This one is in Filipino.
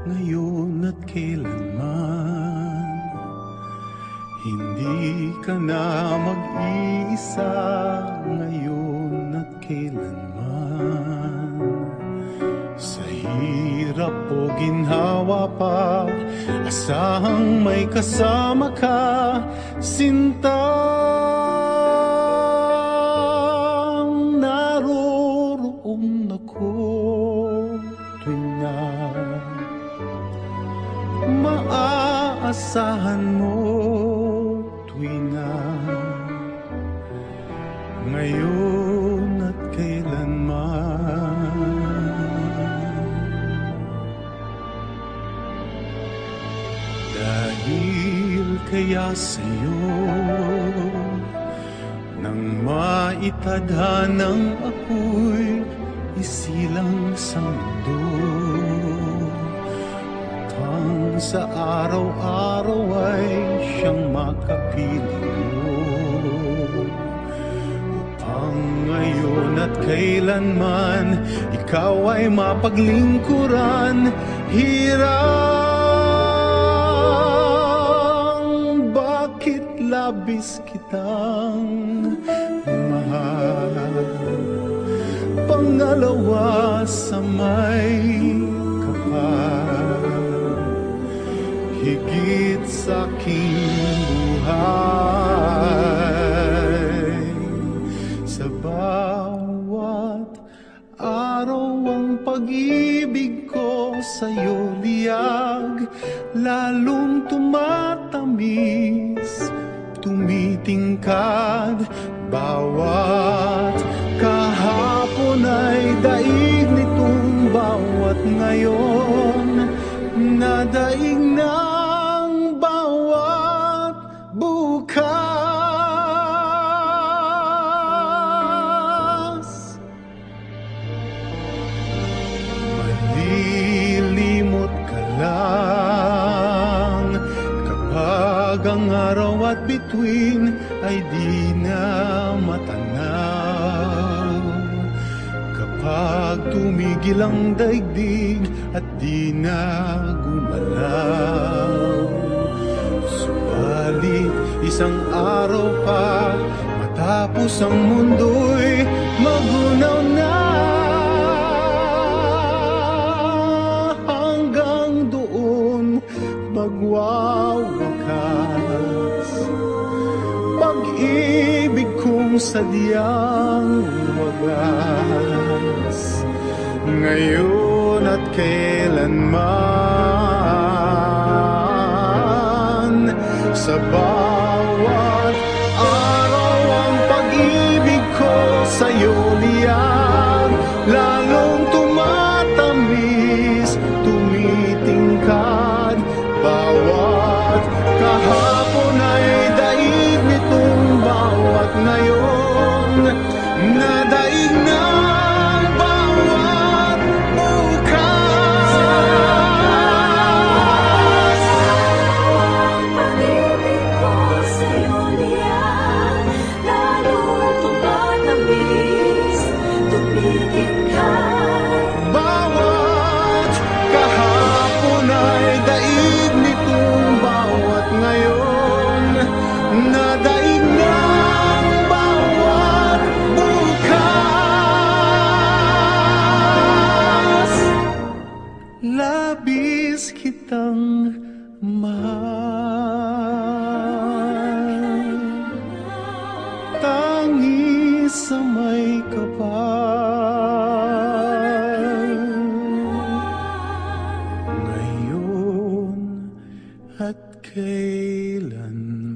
ngayon at kailanman. Hindi ka na mag-iisa ngayon at kailanman. Sa hirap o ginhawa pa, asahang may kasama ka, sintang naroroon ako tuwing na maaasahan mo, tuwing na ngayon at kailanman. Dahil kaya sa'yo nang maitadhanang ako'y isilang sa mundo, upang sa araw-araw ay siyang makapiling mo, upang ngayon at kailanman ikaw ay mapaglingkuran. Bakit labis kitang mahal, pangalawa sa may kapal, higit sa aking buhay. Sa bawat araw ang pag-ibig ko sa'yo liyag, lalong tumatamis, tumitingkad. Bawat kahapon ay daig nitong bawat ngayon, nadaig ng bawat bukas. Malilimot ka lang kapag ang araw at bituin ay di na matanaw, kapag tumigil ang daigdig at di na gumalaw. Subalit isang araw pa matapos ang mundo'y magunaw na, hanggang doon magwawakas pag-ibig kong sadyang wagas, ngayon at kailanman. Sa bawat araw ang pag-ibig ko sa'yo liyag, lalong tumatamis, tumitingkad. Bawat kahapon ay daig nitong bawat ngayon, nadaig ng bawat bukas. Pag-ibig ko sa'yo liyan, lalong tumatamis, tumitingkad. Bawat kahapon ay daig nitong bawat ngayon, nadaig ng bawat bukas. Labis kitang mahal, tangi sa may kapal, ngayon at kailanman.